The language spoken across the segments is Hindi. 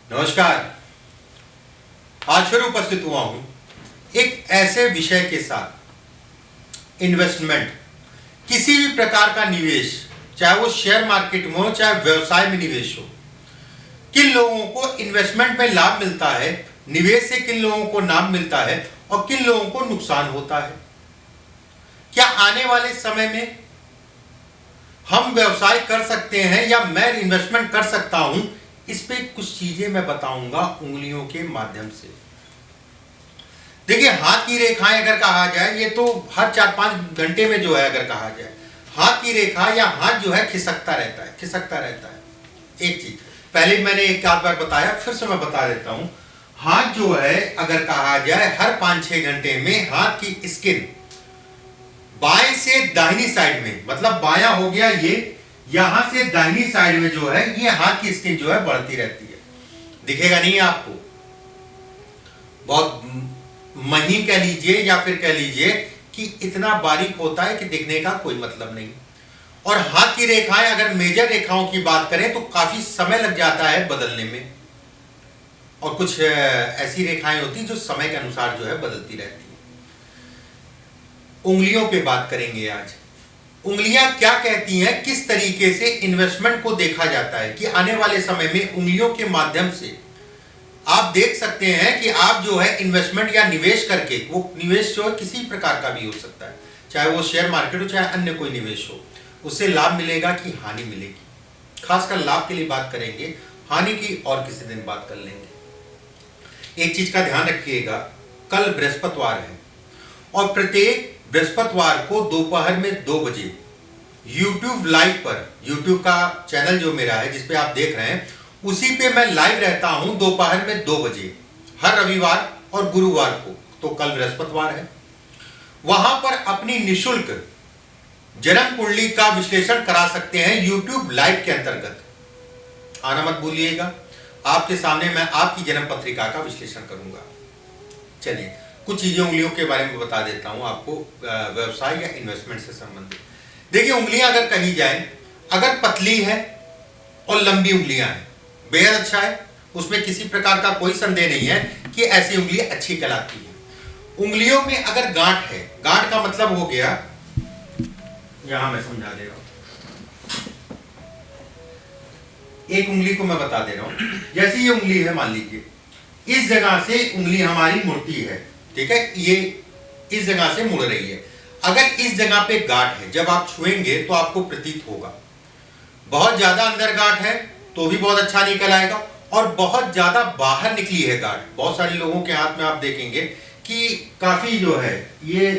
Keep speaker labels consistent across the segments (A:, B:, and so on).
A: नमस्कार। आज फिर उपस्थित हुआ हूं एक ऐसे विषय के साथ। इन्वेस्टमेंट, किसी भी प्रकार का निवेश, चाहे वो शेयर मार्केट में हो चाहे व्यवसाय में निवेश हो, किन लोगों को इन्वेस्टमेंट में लाभ मिलता है, निवेश से किन लोगों को लाभ मिलता है और किन लोगों को नुकसान होता है। क्या आने वाले समय में हम व्यवसाय कर सकते हैं या मैं इन्वेस्टमेंट कर सकता हूं, इस पे कुछ चीजें मैं बताऊंगा उंगलियों के माध्यम से। देखिए, हाथ की रेखाएं अगर कहा जाए, ये तो हर 4-5 घंटे में जो है अगर कहा जाए, हाथ की रेखा या हाथ जो है खिसकता रहता है, खिसकता रहता है। एक चीज पहले मैंने एक आध बार बताया, फिर से मैं बता देता हूं। हाथ जो है अगर कहा जाए, हर 5-6 घंटे में हाथ की स्किन बाएं से दाहिनी साइड में, मतलब बायां हो गया ये, यहां से दाहिनी साइड में जो है ये हाथ की स्किन जो है बढ़ती रहती है। दिखेगा नहीं आपको, बहुत महीन कह लीजिए या फिर कह लीजिए कि इतना बारीक होता है कि दिखने का कोई मतलब नहीं। और हाथ की रेखाएं अगर मेजर रेखाओं की बात करें तो काफी समय लग जाता है बदलने में, और कुछ ऐसी रेखाएं होती जो समय के अनुसार जो है बदलती रहती है। उंगलियों पे बात करेंगे आज। उंगलियां क्या कहती हैं, किस तरीके से इन्वेस्टमेंट को देखा जाता है कि आने वाले समय में उंगलियों के माध्यम से आप देख सकते हैं कि आप जो है इन्वेस्टमेंट या निवेश करके, वो निवेश जो है किसी प्रकार का भी हो सकता है, चाहे वो शेयर मार्केट हो चाहे अन्य कोई निवेश हो, उससे लाभ मिलेगा कि हानि मिलेगी। खासकर लाभ के लिए बात करेंगे, हानि की और किसी दिन बात कर लेंगे। एक चीज का ध्यान रखिएगा, कल बृहस्पतिवार है और प्रत्येक बृहस्पतिवार को दोपहर में 2 बजे YouTube लाइव पर, YouTube का चैनल जो मेरा है जिसपे आप देख रहे हैं, उसी पे मैं लाइव रहता हूं दोपहर में 2 बजे हर रविवार और गुरुवार को। तो कल बृहस्पतिवार है, वहां पर अपनी निशुल्क जन्म कुंडली का विश्लेषण करा सकते हैं YouTube लाइव के अंतर्गत। आना मत भूलिएगा, आपके सामने मैं आपकी जन्म पत्रिका का विश्लेषण करूंगा। चलिए, कुछ चीजें उंगलियों के बारे में बता देता हूं आपको, व्यवसाय या इन्वेस्टमेंट से संबंधित। देखिए, उंगलियां अगर कही जाए, अगर पतली है और लंबी उंगलियां हैं, बेहद अच्छा है, उसमें किसी प्रकार का कोई संदेह नहीं है कि ऐसी उंगली अच्छी कहलाती है। उंगलियों में अगर गांठ है, गांठ का मतलब हो गया, यहां मैं समझा दे रहा हूं, एक उंगली को मैं बता दे रहा हूं। जैसे ये उंगली है, मान लीजिए इस जगह से उंगली हमारी मुड़ती है, ठीक है, ये इस जगह से मुड़ रही है। अगर इस जगह पे गांठ है, जब आप छुएंगे तो आपको प्रतीत होगा। बहुत ज्यादा अंदर गांठ है तो भी बहुत अच्छा नहीं कहलाएगा, और बहुत ज्यादा बाहर निकली है गांठ, बहुत सारे लोगों के हाथ में आप देखेंगे कि काफी जो है ये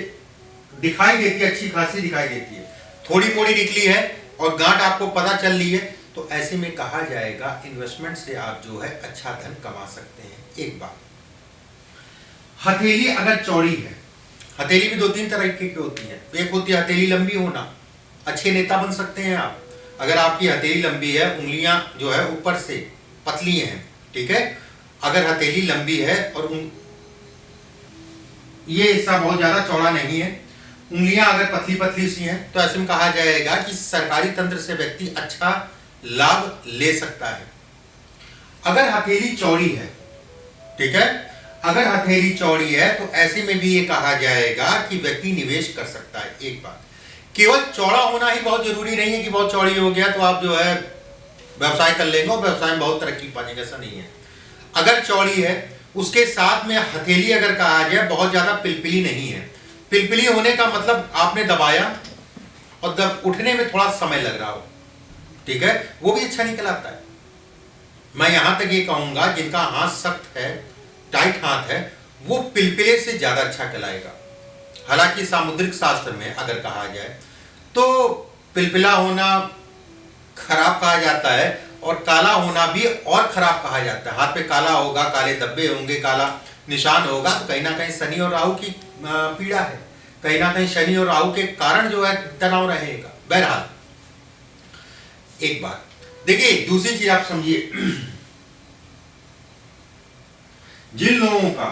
A: दिखाई देती है, अच्छी खासी दिखाई देती है, थोड़ी मोड़ी निकली है और गांठ आपको पता चल रही है, तो ऐसे में कहा जाएगा इन्वेस्टमेंट से आप जो है अच्छा धन कमा सकते हैं। एक बात, हथेली अगर चौड़ी है, हथेली भी 2-3 तरह की होती है। एक होती है हथेली लंबी होना, अच्छे नेता बन सकते हैं आप। अगर आपकी हथेली लंबी है, उंगलियां जो है ऊपर से पतली हैं, ठीक है, अगर हथेली लंबी है और ये हिस्सा बहुत ज्यादा चौड़ा नहीं है, उंगलियां अगर पतली पतली सी हैं, तो ऐसे में कहा जाएगा कि सरकारी तंत्र से व्यक्ति अच्छा लाभ ले सकता है। अगर हथेली चौड़ी है, ठीक है, अगर हथेली चौड़ी है तो ऐसे में भी ये कहा जाएगा कि व्यक्ति निवेश कर सकता है। एक बात, केवल चौड़ा होना ही बहुत जरूरी नहीं है कि बहुत चौड़ी हो गया तो आप जो है व्यवसाय कर लेंगे और व्यवसाय में बहुत तरक्की पाएंगे, ऐसा नहीं है। अगर चौड़ी है, उसके साथ में हथेली अगर कहा जाए बहुत ज्यादा पिलपिली नहीं है। पिलपिली होने का मतलब आपने दबाया और जब उठने में थोड़ा समय लग रहा हो, ठीक है, वो भी अच्छा नहीं कहलाता है। मैं यहां तक ये कहूंगा, जिनका हाथ सख्त है, टाइट हाथ है, वो पिलपिले से ज्यादा अच्छा कहलाएगा। हालांकि सामुद्रिक शास्त्र में अगर कहा जाए तो पिलपिला होना खराब कहा जाता है और काला होना भी और खराब कहा जाता है। हाथ पे काला होगा, काले धब्बे होंगे, काला निशान होगा, तो कहीं ना कहीं शनि और राहु की पीड़ा है, कहीं ना कहीं शनि और राहु के कारण जो है तनाव रहेगा। बहरहाल, एक बात देखिए, दूसरी चीज आप समझिए, जिन लोगों का,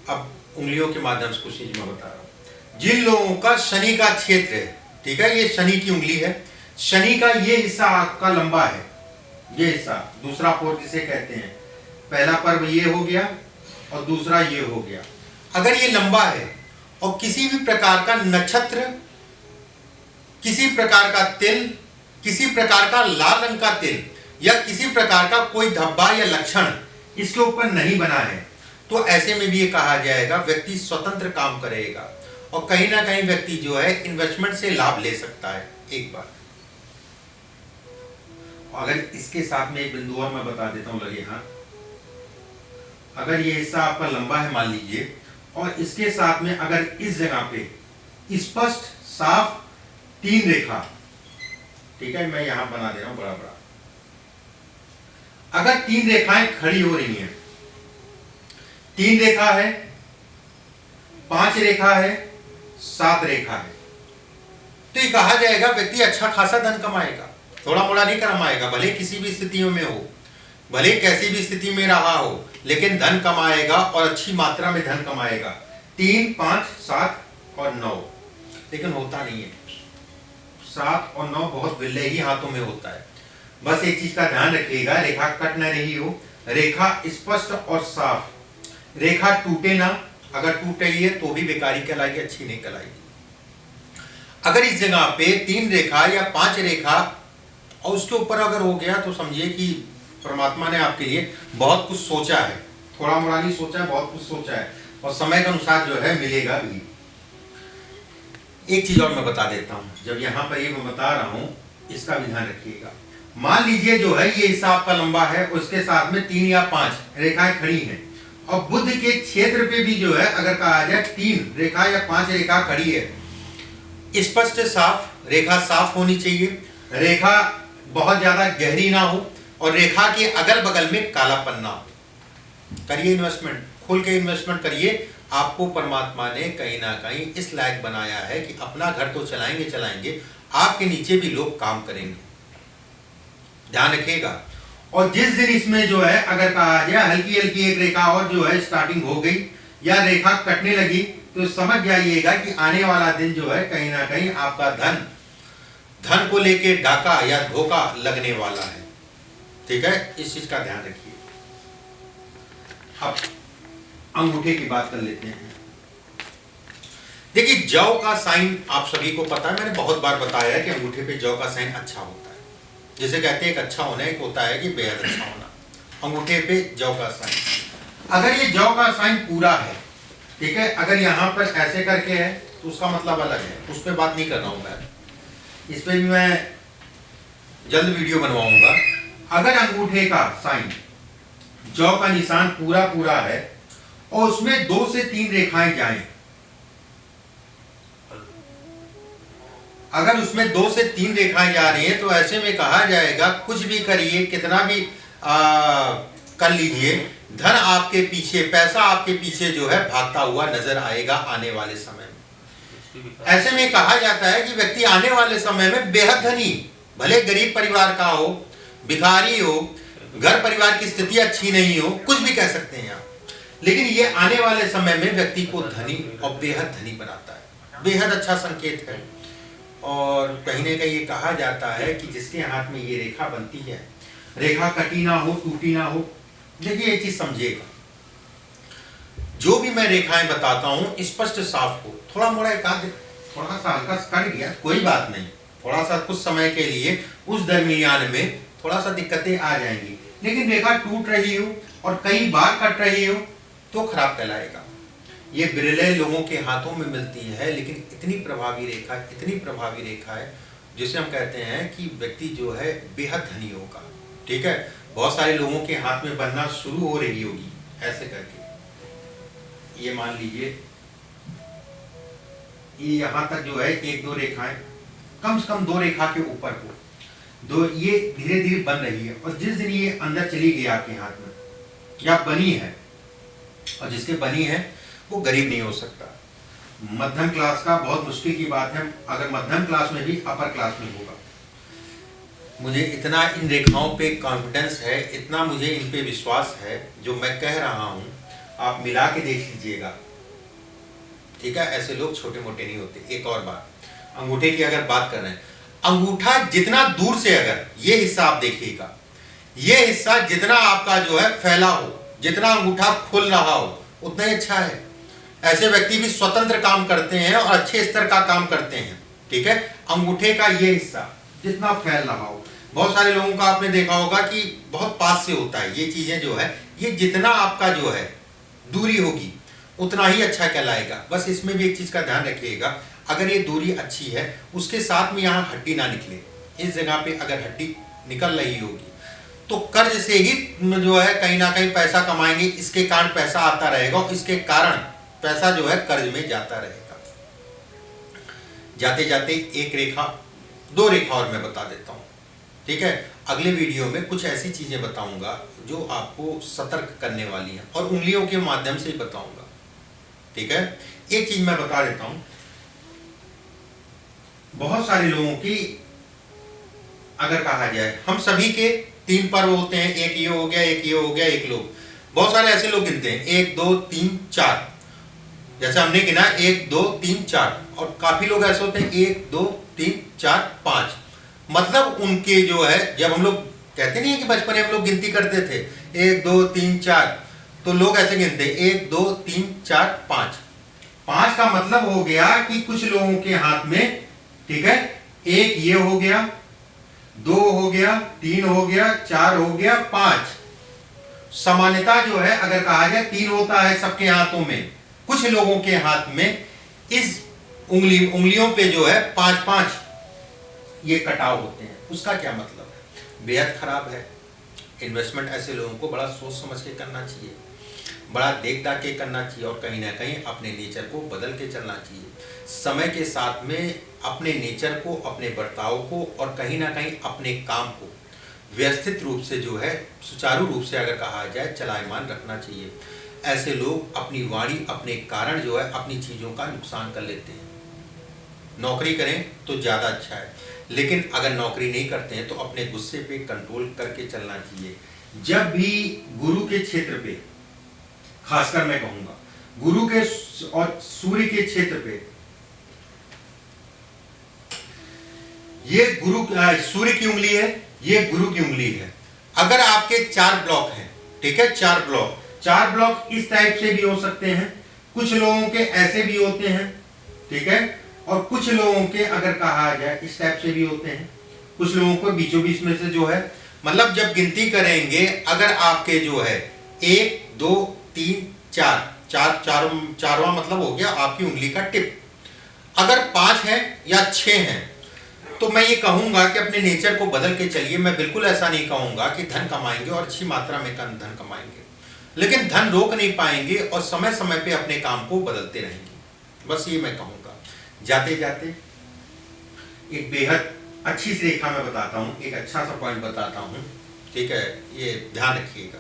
A: अब उंगलियों के माध्यम से कुछ चीज मैं बता रहा हूं, जिन लोगों का शनि का क्षेत्र है, ठीक है, ये शनि की उंगली है, शनि का ये हिस्सा आपका लंबा है, ये हिस्सा दूसरा पोर जिसे कहते हैं, पहला पर्व ये हो गया और दूसरा ये हो गया। अगर ये लंबा है और किसी भी प्रकार का नक्षत्र, किसी प्रकार का तिल, किसी प्रकार का लाल रंग का तिल या किसी प्रकार का कोई धब्बा या लक्षण इसके ऊपर नहीं बना है, तो ऐसे में भी ये कहा जाएगा व्यक्ति स्वतंत्र काम करेगा और कहीं ना कहीं व्यक्ति जो है इन्वेस्टमेंट से लाभ ले सकता है। एक बार अगर इसके साथ में एक बिंदु और मैं बता देता हूं, लगे हाथ, अगर ये हिस्सा आपका लंबा है मान लीजिए, और इसके साथ में अगर इस जगह पे स्पष्ट साफ 3 रेखा, ठीक है, मैं यहां बना दे रहा हूं बड़ा बड़ा, अगर 3 रेखाएं खड़ी हो रही हैं, 3 रेखा है, 5 रेखा है, 7 रेखा है, तो ये कहा जाएगा व्यक्ति अच्छा खासा धन कमाएगा, थोड़ा मोड़ा नहीं कमाएगा, भले किसी भी स्थितियों में हो, भले कैसी भी स्थिति में रहा हो, लेकिन धन कमाएगा और अच्छी मात्रा में धन कमाएगा। 3, 5, 7 और 9, लेकिन होता नहीं है। 7 और 9 बहुत विरले ही हाथों में होता है। बस एक चीज का ध्यान रखिएगा, रेखा कट न रही हो, रेखा स्पष्ट और साफ, रेखा टूटे ना, अगर टूट रही है तो भी बेकारी कहलाएगी, अच्छी नहीं कहलाएगी। अगर इस जगह पे 3 रेखा या 5 रेखा और उसके ऊपर अगर हो गया तो समझिए कि परमात्मा ने आपके लिए बहुत कुछ सोचा है, थोड़ा मोड़ा नहीं सोचा है, बहुत कुछ सोचा है और समय के अनुसार जो है मिलेगा भी। एक चीज और मैं बता देता हूं, जब यहां पर ये मैं बता रहा हूं इसका भी ध्यान रखिएगा। मान लीजिए जो है ये हिस्सा आपका लंबा है, उसके साथ में 3 या 5 रेखाएं खड़ी हैं और बुध के क्षेत्र पे भी जो है अगर कहा जाए 3 रेखा या 5 रेखा खड़ी है, स्पष्ट साफ रेखा, साफ होनी चाहिए, रेखा बहुत ज्यादा गहरी ना हो और रेखा के अगल बगल में कालापन ना हो। करिए इन्वेस्टमेंट, खोल के इन्वेस्टमेंट करिए, आपको परमात्मा ने कहीं ना कहीं इस लायक बनाया है कि अपना घर तो चलाएंगे, आपके नीचे भी लोग काम करेंगे, ध्यान रखिएगा। और जिस दिन इसमें जो है अगर कहा जाए हल्की हल्की एक रेखा और जो है स्टार्टिंग हो गई या रेखा कटने लगी, तो समझ जाइएगा कि आने वाला दिन जो है कहीं ना कहीं आपका धन को लेके डाका या धोखा लगने वाला है, ठीक है, इस चीज का ध्यान रखिए। अब अंगूठे की बात कर लेते हैं। देखिए जौ का साइन आप सभी को पता है, मैंने बहुत बार बताया है कि अंगूठे पे जौ का साइन अच्छा होता है, जिसे कहते हैं एक अच्छा होना, एक होता है कि बेहद अच्छा होना। अंगूठे पे जौ का साइन, अगर ये जौ का साइन पूरा है, ठीक है, अगर यहाँ पर ऐसे करके है तो उसका मतलब अलग है, उस पर बात नहीं कर रहा हूं मैं, इस पर भी मैं जल्द वीडियो बनवाऊंगा। अगर अंगूठे का साइन जौ का निशान पूरा है और उसमें 2 से 3 रेखाएं जाएं, अगर उसमें 2 से 3 रेखाएं जा रही हैं तो ऐसे में कहा जाएगा कुछ भी करिए, कितना भी कर लीजिए, धन आपके पीछे, पैसा आपके पीछे जो है भागता हुआ नजर आएगा आने वाले समय में। ऐसे में कहा जाता है कि व्यक्ति आने वाले समय में बेहद धनी, भले गरीब परिवार का हो, भिखारी हो, घर परिवार की स्थिति अच्छी नहीं हो, कुछ भी कह सकते हैं आप, लेकिन ये आने वाले समय में व्यक्ति को धनी और बेहद धनी बनाता है, बेहद अच्छा संकेत है। और कहीं ना कहीं ये कहा जाता है कि जिसके हाथ में ये रेखा बनती है, रेखा कटी ना हो, टूटी ना हो। देखिए एक चीज समझिएगा, जो भी मैं रेखाएं बताता हूं स्पष्ट साफ हो, थोड़ा मोड़ा एकांत थोड़ा सा हल्का कट गया कोई बात नहीं, थोड़ा सा कुछ समय के लिए उस दरमियान में थोड़ा सा दिक्कतें आ जाएंगी, लेकिन रेखा टूट रही हो और कई बार कट रही हो तो खराब कहलाएगा। ये बिरले लोगों के हाथों में मिलती है, लेकिन इतनी प्रभावी रेखा है जिसे हम कहते हैं कि व्यक्ति जो है बेहद धनी होगा, ठीक है। बहुत सारे लोगों के हाथ में बनना शुरू हो रही होगी ऐसे करके, ये मान लीजिए ये यहां तक जो है 1-2 रेखाएं, कम से कम 2 रेखा के ऊपर हो, दो ये धीरे धीरे बन रही है, और जिस दिन ये अंदर चली गई आपके हाथ में या बनी है, और जिसके बनी है वो गरीब नहीं हो सकता, मध्यम क्लास का बहुत मुश्किल की बात है, अगर मध्यम क्लास में भी अपर क्लास में होगा। मुझे इतना इन रेखाओं पे कॉन्फिडेंस है, इतना मुझे इन पे विश्वास है, जो मैं कह रहा हूं आप मिला के देख लीजिएगा, ठीक है। ऐसे लोग छोटे मोटे नहीं होते। एक और बात, अंगूठे की अगर बात कर रहे हैं, अंगूठा जितना दूर से, अगर ये हिस्सा आप देखिएगा, ये हिस्सा जितना आपका जो है फैला हो, जितना अंगूठा खुल रहा हो, उतना ही अच्छा है। ऐसे व्यक्ति भी स्वतंत्र काम करते हैं और अच्छे स्तर का काम करते हैं। ठीक है, अंगूठे का ये हिस्सा जितना फैल रहा हो, बहुत सारे लोगों का आपने देखा होगा कि बहुत पास से होता है, ये चीजें जो है, ये जितना आपका जो है दूरी होगी उतना ही अच्छा कहलाएगा। बस इसमें भी एक चीज का ध्यान रखिएगा, अगर ये दूरी अच्छी है, उसके साथ में यहाँ हड्डी ना निकले। इस जगह पे अगर हड्डी निकल रही होगी तो कर्ज से ही जो है कहीं ना कहीं पैसा कमाएंगे, इसके कारण पैसा आता रहेगा और इसके कारण पैसा जो है कर्ज में जाता रहेगा। जाते जाते एक रेखा, दो रेखा और मैं बता देता हूं। ठीक है, अगले वीडियो में कुछ ऐसी चीजें बताऊंगा जो आपको सतर्क करने वाली हैं और उंगलियों के माध्यम से ही बताऊंगा। ठीक है, एक चीज मैं बता देता हूं, बहुत सारे लोगों की अगर कहा जाए, हम सभी के 3 पर्व होते हैं, एक ये हो गया, एक ये हो गया, एक लोग, बहुत सारे ऐसे लोग गिनते हैं 1 2 3 4, जैसे हमने गिना 1 2 3 4, और काफी लोग ऐसे होते हैं 1 2 3 4 5। मतलब उनके जो है, जब हम लोग कहते नहीं है कि बचपन में हम लोग गिनती करते थे 1 2 3 4, तो लोग ऐसे गिनते 1 2 3 4 5। 5 का मतलब हो गया कि कुछ लोगों के हाथ में, ठीक है, 1 ये हो गया, 2 हो गया, 3 हो गया, 4 हो गया, 5। सामान्यता जो है अगर कहा जाए 3 होता है सबके हाथों में, कुछ लोगों के हाथ में इस उंगलियों पे जो है 5-5 ये कटाव होते हैं। उसका क्या मतलब है? बेहद खराब है। इन्वेस्टमेंट ऐसे लोगों को बड़ा सोच समझ के करना चाहिए, बड़ा देख दाख के करना चाहिए और कहीं ना कहीं अपने नेचर को बदल के चलना चाहिए। समय के साथ में अपने नेचर को, अपने बर्ताव को और कहीं ना कहीं अपने काम को व्यवस्थित रूप से जो है, सुचारू रूप से अगर कहा जाए, चलायमान रखना चाहिए। ऐसे लोग अपनी वाणी, अपने कारण जो है अपनी चीज़ों का नुकसान कर लेते हैं। नौकरी करें तो ज़्यादा अच्छा है, लेकिन अगर नौकरी नहीं करते हैं तो अपने गुस्से पे कंट्रोल करके चलना चाहिए। जब भी गुरु के क्षेत्र पे, खासकर मैं कहूंगा गुरु के और सूर्य के क्षेत्र पे, ये सूर्य की उंगली है, ये गुरु की उंगली है। अगर आपके 4 ब्लॉक हैं, ठीक है, 4 ब्लॉक इस टाइप से भी हो सकते हैं, कुछ लोगों के ऐसे भी होते हैं, ठीक है, और कुछ लोगों के अगर कहा जाए इस टाइप से भी होते हैं, कुछ लोगों को बीचों बीच में से जो है, मतलब जब गिनती करेंगे, अगर आपके जो है 1 2 3 4 चारवां मतलब हो गया आपकी उंगली का टिप। अगर 5 है या 6 हैं तो मैं ये कहूंगा कि अपने नेचर को बदल के चलिए। मैं बिल्कुल ऐसा नहीं कहूंगा कि धन कमाएंगे और अच्छी मात्रा में धन कमाएंगे, लेकिन धन रोक नहीं पाएंगे और समय समय पे अपने काम को बदलते रहेंगे। बस ये मैं कहूंगा। जाते जाते एक बेहद अच्छी सी रेखा मैं बताता हूं, एक अच्छा सा पॉइंट बताता हूं, ठीक है, ये ध्यान रखिएगा।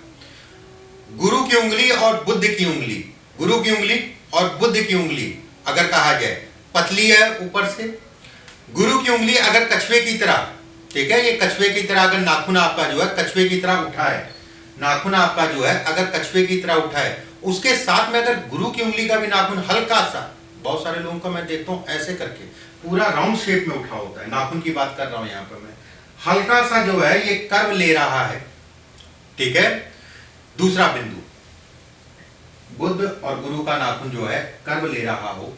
A: गुरु की उंगली और बुद्ध की उंगली, गुरु की उंगली और बुद्ध की उंगली अगर कहा जाए पतली है ऊपर से, गुरु की उंगली अगर कछुए की तरह, ठीक है, ये कछुए की तरह अगर नाखून आपका जो है कछुए की तरह उठा है, नाखून आपका जो है अगर कछुए की तरह उठा है, उसके साथ में अगर गुरु की उंगली का भी नाखून हल्का सा, बहुत सारे लोगों का मैं देखता हूं ऐसे करके पूरा राउंड शेप में उठा होता है, नाखून की बात कर रहा हूं यहां पर मैं, हल्का सा जो है ये कर्व ले रहा है, ठीक है। दूसरा बिंदु, बुद्ध और गुरु का नाखून जो है कर्व ले रहा हो,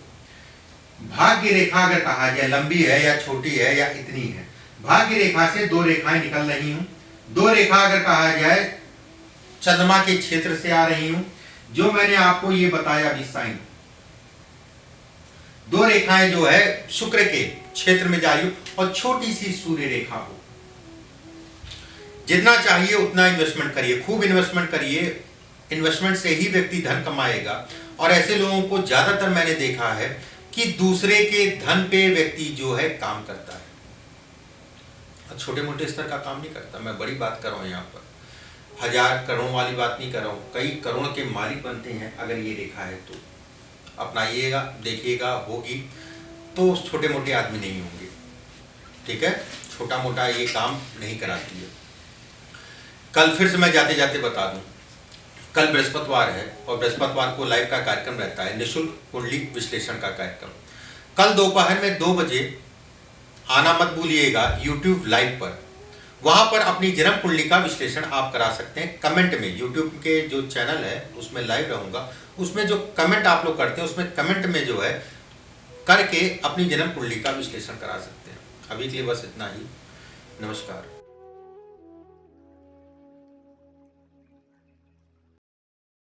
A: भाग्य रेखा अगर कहा जाए लंबी है या छोटी है या इतनी है, भाग्य रेखा से 2 रेखाएं निकल रही हूं, 2 रेखा अगर कहा जाए चंद्रमा के क्षेत्र से आ रही हूं, जो मैंने आपको ये बताया अभी साइन, 2 रेखाएं जो है शुक्र के क्षेत्र में जा रही हो और छोटी सी सूर्य रेखा हो। जितना चाहिए उतना इन्वेस्टमेंट करिए, खूब इन्वेस्टमेंट करिए, इन्वेस्टमेंट से ही व्यक्ति धन कमाएगा। और ऐसे लोगों को ज्यादातर मैंने देखा है कि दूसरे के धन पे व्यक्ति जो है काम करता है, छोटे मोटे स्तर का काम नहीं करता। मैं बड़ी बात कर रहा हूं यहाँ पर, 1000 करोड़ वाली बात नहीं कर रहा हूं, कई करोड़ के मालिक बनते हैं अगर ये रेखा है तो। अपनाइएगा, देखिएगा, होगी तो छोटे मोटे आदमी नहीं होंगे, ठीक है, छोटा मोटा ये काम नहीं कराती है। कल फिर से मैं जाते जाते बता दूं, कल बृहस्पतिवार है और बृहस्पतिवार को लाइव का कार्यक्रम रहता है, निःशुल्क कुंडली विश्लेषण का कार्यक्रम। कल दोपहर में 2 बजे आना मत भूलिएगा यूट्यूब लाइव पर, वहां पर अपनी जन्म कुंडली का विश्लेषण आप करा सकते हैं कमेंट में। यूट्यूब के जो चैनल है उसमें लाइव रहूंगा, उसमें जो कमेंट आप लोग करते हैं उसमें कमेंट में जो है करके अपनी जन्म कुंडली का विश्लेषण करा सकते हैं। अभी के लिए बस इतना ही। नमस्कार।